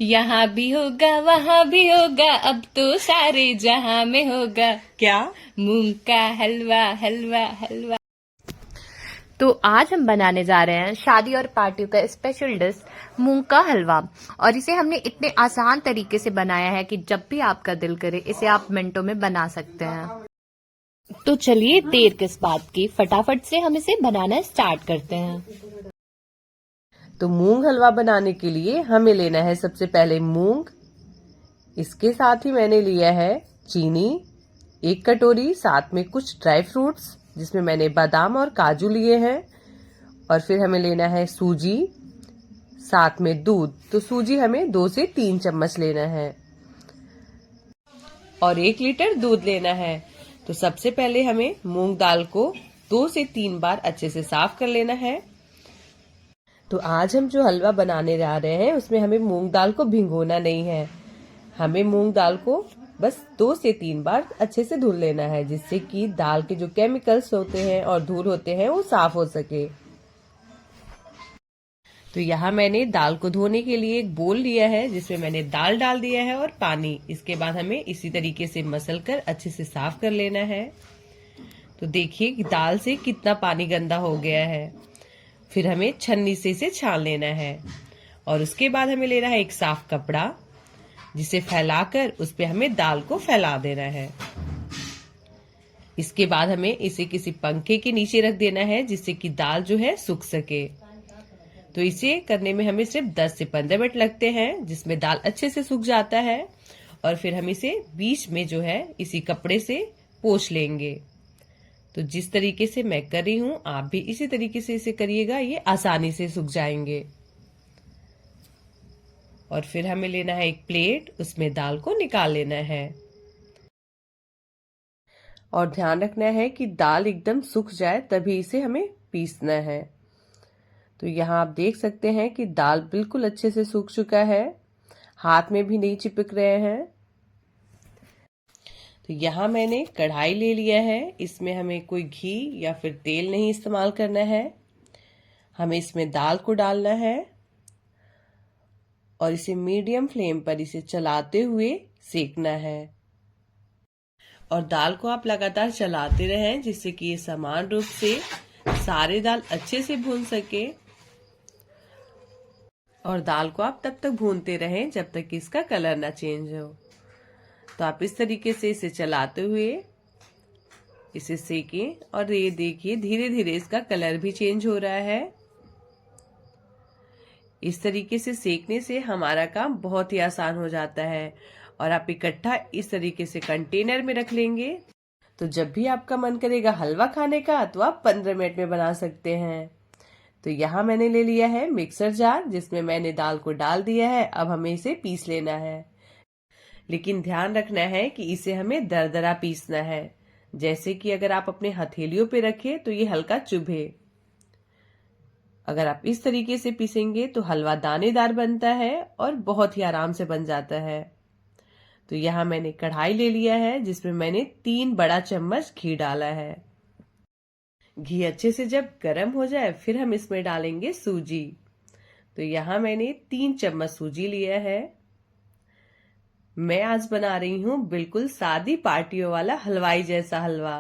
यहाँ भी होगा वहाँ भी होगा, अब तो सारे जहाँ में होगा। क्या? मूंग का हलवा हलवा हलवा। तो आज हम बनाने जा रहे हैं शादी और पार्टियों का स्पेशल डिश मूंग का हलवा। और इसे हमने इतने आसान तरीके से बनाया है कि जब भी आपका दिल करे इसे आप मिनटों में बना सकते हैं। तो चलिए देर किस बात की, फटाफट से हम इसे बनाना स्टार्ट करते हैं। तो मूंग हलवा बनाने के लिए हमें लेना है सबसे पहले मूंग। इसके साथ ही मैंने लिया है चीनी 1 कटोरी, साथ में कुछ ड्राई फ्रूट्स जिसमें मैंने बादाम और काजू लिए हैं। और फिर हमें लेना है सूजी, साथ में दूध। तो सूजी हमें 2 से 3 चम्मच लेना है और 1 लीटर दूध लेना है। तो सबसे पहले हमें मूंग दाल को 2 से 3 बार अच्छे से साफ कर लेना है। तो आज हम जो हलवा बनाने जा रहे हैं उसमें हमें मूंग दाल को भिगोना नहीं है। हमें मूंग दाल को बस 2 से 3 बार अच्छे से धुल लेना है, जिससे कि दाल के जो केमिकल्स होते हैं और धूल होते हैं वो साफ हो सके। तो यहाँ मैंने दाल को धोने के लिए एक बोल लिया है जिसमें मैंने दाल डाल दिया है और पानी। इसके बाद हमें इसी तरीके से मसल कर अच्छे से साफ कर लेना है। तो देखिए कि दाल से कितना पानी गंदा हो गया है। फिर हमें छन्नी से इसे छान लेना है और उसके बाद हमें लेना है एक साफ कपड़ा, जिसे फैलाकर उस पे हमें दाल को फैला देना है। इसके बाद हमें इसे किसी पंखे के नीचे रख देना है जिससे कि दाल जो है सूख सके। तो इसे करने में हमें सिर्फ 10 से 15 मिनट लगते हैं, जिसमें दाल अच्छे से सूख जाता है। और फिर हम इसे बीच में जो है इसी कपड़े से पोंछ लेंगे। तो जिस तरीके से मैं कर रही हूँ आप भी इसी तरीके से इसे करिएगा, ये आसानी से सूख जाएंगे। और फिर हमें लेना है एक प्लेट, उसमें दाल को निकाल लेना है। और ध्यान रखना है कि दाल एकदम सूख जाए तभी इसे हमें पीसना है। तो यहाँ आप देख सकते हैं कि दाल बिल्कुल अच्छे से सूख चुका है, हाथ में भी नहीं चिपक रहे हैं। तो यहाँ मैंने कढ़ाई ले लिया है, इसमें हमें कोई घी या फिर तेल नहीं इस्तेमाल करना है। हमें इसमें दाल को डालना है और इसे मीडियम फ्लेम पर इसे चलाते हुए सेकना है। और दाल को आप लगातार चलाते रहें जिससे कि ये समान रूप से सारे दाल अच्छे से भून सके। और दाल को आप तब तक भूनते रहें जब तक कि इसका कलर ना चेंज हो। तो आप इस तरीके से इसे चलाते हुए इसे सेकें और ये देखिए धीरे धीरे इसका कलर भी चेंज हो रहा है। इस तरीके से सेकने से हमारा काम बहुत ही आसान हो जाता है। और आप इकट्ठा इस तरीके से कंटेनर में रख लेंगे तो जब भी आपका मन करेगा हलवा खाने का तो आप 15 मिनट में बना सकते हैं। तो यहाँ मैंने ले लिया है मिक्सर जार, जिसमें मैंने दाल को डाल दिया है। अब हमें इसे पीस लेना है, लेकिन ध्यान रखना है कि इसे हमें दरदरा पीसना है। जैसे कि अगर आप अपने हथेलियों पे रखें तो ये हल्का चुभे। अगर आप इस तरीके से पीसेंगे तो हलवा दानेदार बनता है और बहुत ही आराम से बन जाता है। तो यहाँ मैंने कढ़ाई ले लिया है जिसमें मैंने 3 बड़ा चम्मच घी डाला है। घी अच्छे से जब गर्म हो जाए फिर हम इसमें डालेंगे सूजी। तो यहाँ मैंने 3 चम्मच सूजी लिया है। मैं आज बना रही हूँ बिल्कुल सादी पार्टियों वाला हलवाई जैसा हलवा,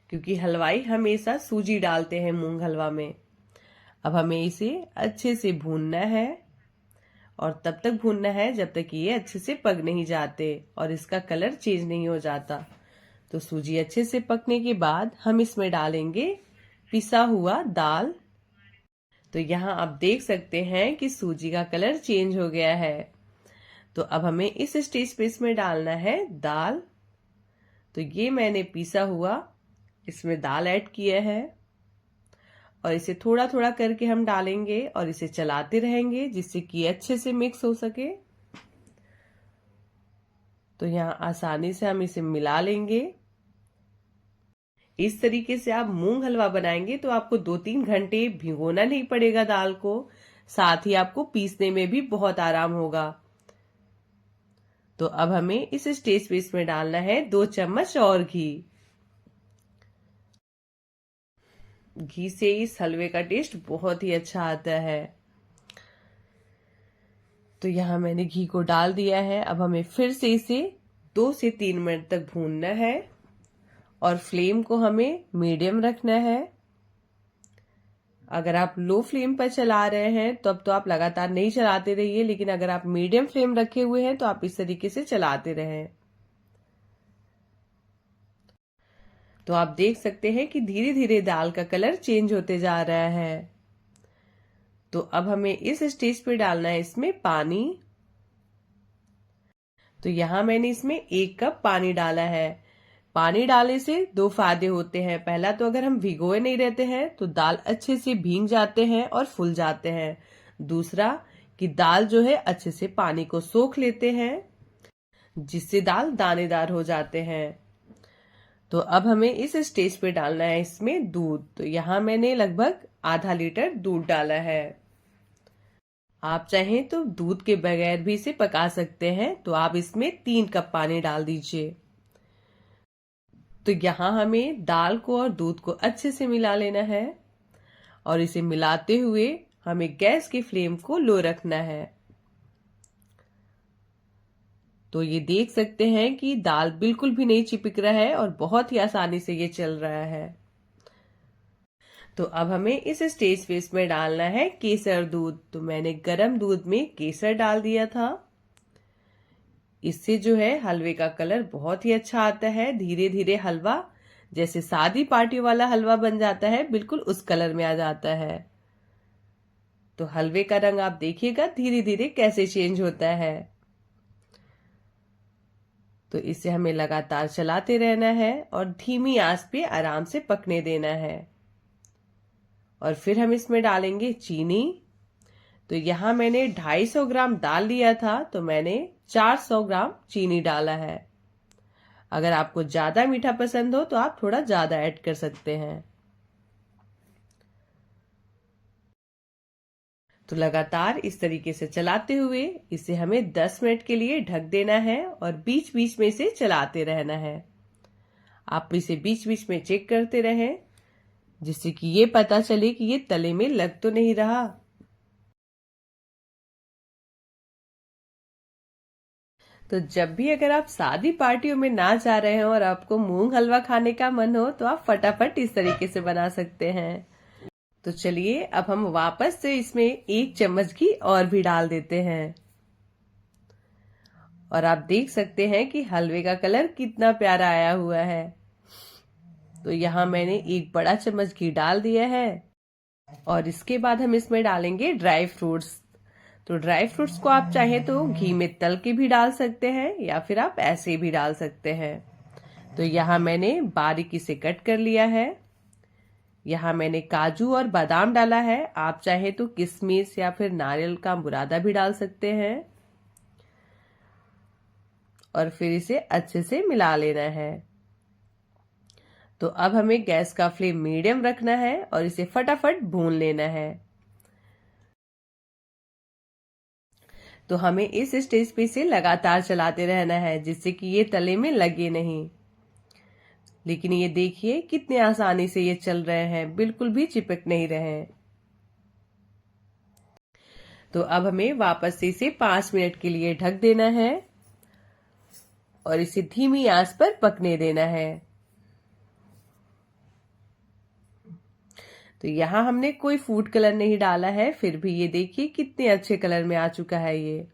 क्योंकि हलवाई हमेशा सूजी डालते हैं मूंग हलवा में। अब हमें इसे अच्छे से भूनना है और तब तक भूनना है जब तक ये अच्छे से पक नहीं जाते और इसका कलर चेंज नहीं हो जाता। तो सूजी अच्छे से पकने के बाद हम इसमें डालेंगे पिसा हुआ दाल। तो यहाँ आप देख सकते हैं कि सूजी का कलर चेंज हो गया है। तो अब हमें इस स्टेज पे इसमें डालना है दाल। तो ये मैंने पिसा हुआ इसमें दाल ऐड किया है और इसे थोड़ा थोड़ा करके हम डालेंगे और इसे चलाते रहेंगे जिससे कि अच्छे से मिक्स हो सके। तो यहाँ आसानी से हम इसे मिला लेंगे। इस तरीके से आप मूंग हलवा बनाएंगे तो आपको 2-3 घंटे भिगोना नहीं पड़ेगा दाल को, साथ ही आपको पीसने में भी बहुत आराम होगा। तो अब हमें इस स्टेज पे इसमें डालना है 2 चम्मच और घी। घी से इस हलवे का टेस्ट बहुत ही अच्छा आता है। तो यहाँ मैंने घी को डाल दिया है। अब हमें फिर से इसे 2 से 3 मिनट तक भूनना है और फ्लेम को हमें मीडियम रखना है। अगर आप लो फ्लेम पर चला रहे हैं तब तो आप लगातार नहीं चलाते रहिए, लेकिन अगर आप मीडियम फ्लेम रखे हुए हैं तो आप इस तरीके से चलाते रहें। तो आप देख सकते हैं कि धीरे धीरे दाल का कलर चेंज होते जा रहा है। तो अब हमें इस स्टेज पे डालना है इसमें पानी। तो यहाँ मैंने इसमें 1 कप पानी डाला है। पानी डालने से 2 फायदे होते हैं। पहला तो अगर हम भिगोए नहीं रहते हैं तो दाल अच्छे से भीग जाते हैं और फूल जाते हैं। दूसरा कि दाल जो है अच्छे से पानी को सोख लेते हैं, जिससे दाल दानेदार हो जाते हैं। तो अब हमें इस स्टेज पे डालना है इसमें दूध। तो यहाँ मैंने लगभग आधा लीटर दूध डाला है। आप चाहें तो दूध के बगैर भी इसे पका सकते हैं। तो आप इसमें 3 कप पानी डाल दीजिए। तो यहाँ हमें दाल को और दूध को अच्छे से मिला लेना है और इसे मिलाते हुए हमें गैस की फ्लेम को लो रखना है। तो ये देख सकते हैं कि दाल बिल्कुल भी नहीं चिपक रहा है और बहुत ही आसानी से ये चल रहा है। तो अब हमें इस स्टेज पे इसमें डालना है केसर दूध। तो मैंने गरम दूध में केसर डाल दिया था। इससे जो है हलवे का कलर बहुत ही अच्छा आता है। धीरे धीरे हलवा जैसे शादी पार्टी वाला हलवा बन जाता है, बिल्कुल उस कलर में आ जाता है। तो हलवे का रंग आप देखिएगा धीरे धीरे कैसे चेंज होता है। तो इसे हमें लगातार चलाते रहना है और धीमी आंच पे आराम से पकने देना है। और फिर हम इसमें डालेंगे चीनी। तो यहाँ मैंने 250 ग्राम दाल लिया था, तो मैंने 400 ग्राम चीनी डाला है। अगर आपको ज्यादा मीठा पसंद हो तो आप थोड़ा ज्यादा ऐड कर सकते हैं। तो लगातार इस तरीके से चलाते हुए इसे हमें 10 मिनट के लिए ढक देना है और बीच बीच में इसे चलाते रहना है। आप इसे बीच बीच में चेक करते रहें, जिससे कि ये पता चले कि ये तले में लग तो नहीं रहा। तो जब भी अगर आप शादी पार्टियों में ना जा रहे हो और आपको मूंग हलवा खाने का मन हो तो आप फटाफट इस तरीके से बना सकते हैं। तो चलिए अब हम वापस से इसमें 1 चम्मच घी और भी डाल देते हैं। और आप देख सकते हैं कि हलवे का कलर कितना प्यारा आया हुआ है। तो यहाँ मैंने 1 बड़ा चम्मच घी डाल दिया है और इसके बाद हम इसमें डालेंगे ड्राई फ्रूट्स। तो ड्राई फ्रूट्स को आप चाहे तो घी में तल के भी डाल सकते हैं या फिर आप ऐसे भी डाल सकते हैं। तो यहाँ मैंने बारीकी से कट कर लिया है। यहाँ मैंने काजू और बादाम डाला है। आप चाहे तो किशमिश या फिर नारियल का बुरादा भी डाल सकते हैं। और फिर इसे अच्छे से मिला लेना है। तो अब हमें गैस का फ्लेम मीडियम रखना है और इसे फटाफट भून लेना है। तो हमें इस स्टेज पे इसे लगातार चलाते रहना है, जिससे कि ये तले में लगे नहीं। लेकिन ये देखिए कितने आसानी से ये चल रहे हैं, बिल्कुल भी चिपक नहीं रहे। तो अब हमें वापस से इसे 5 मिनट के लिए ढक देना है और इसे धीमी आंच पर पकने देना है। तो यहाँ हमने कोई फूड कलर नहीं डाला है, फिर भी ये देखिए कितने अच्छे कलर में आ चुका है ये।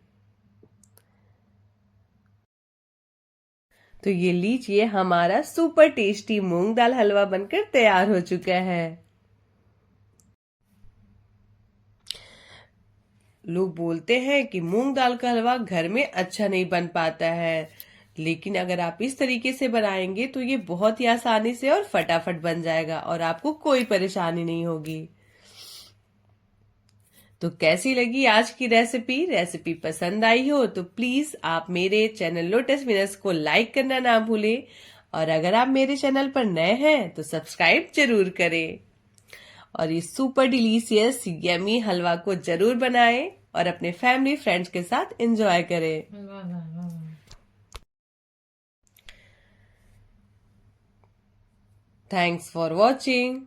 तो ये लीजिए हमारा सुपर टेस्टी मूंग दाल हलवा बनकर तैयार हो चुका है। लोग बोलते हैं कि मूंग दाल का हलवा घर में अच्छा नहीं बन पाता है, लेकिन अगर आप इस तरीके से बनाएंगे तो ये बहुत ही आसानी से और फटाफट बन जाएगा और आपको कोई परेशानी नहीं होगी। तो कैसी लगी आज की रेसिपी पसंद आई हो तो प्लीज आप मेरे चैनल लोटस विनर्स को लाइक करना ना भूलें। और अगर आप मेरे चैनल पर नए हैं तो सब्सक्राइब जरूर करें और इस सुपर डिलीशियस यमी हलवा को जरूर बनाएं और अपने फैमिली फ्रेंड्स के साथ एंजॉय करें। Thanks for watching.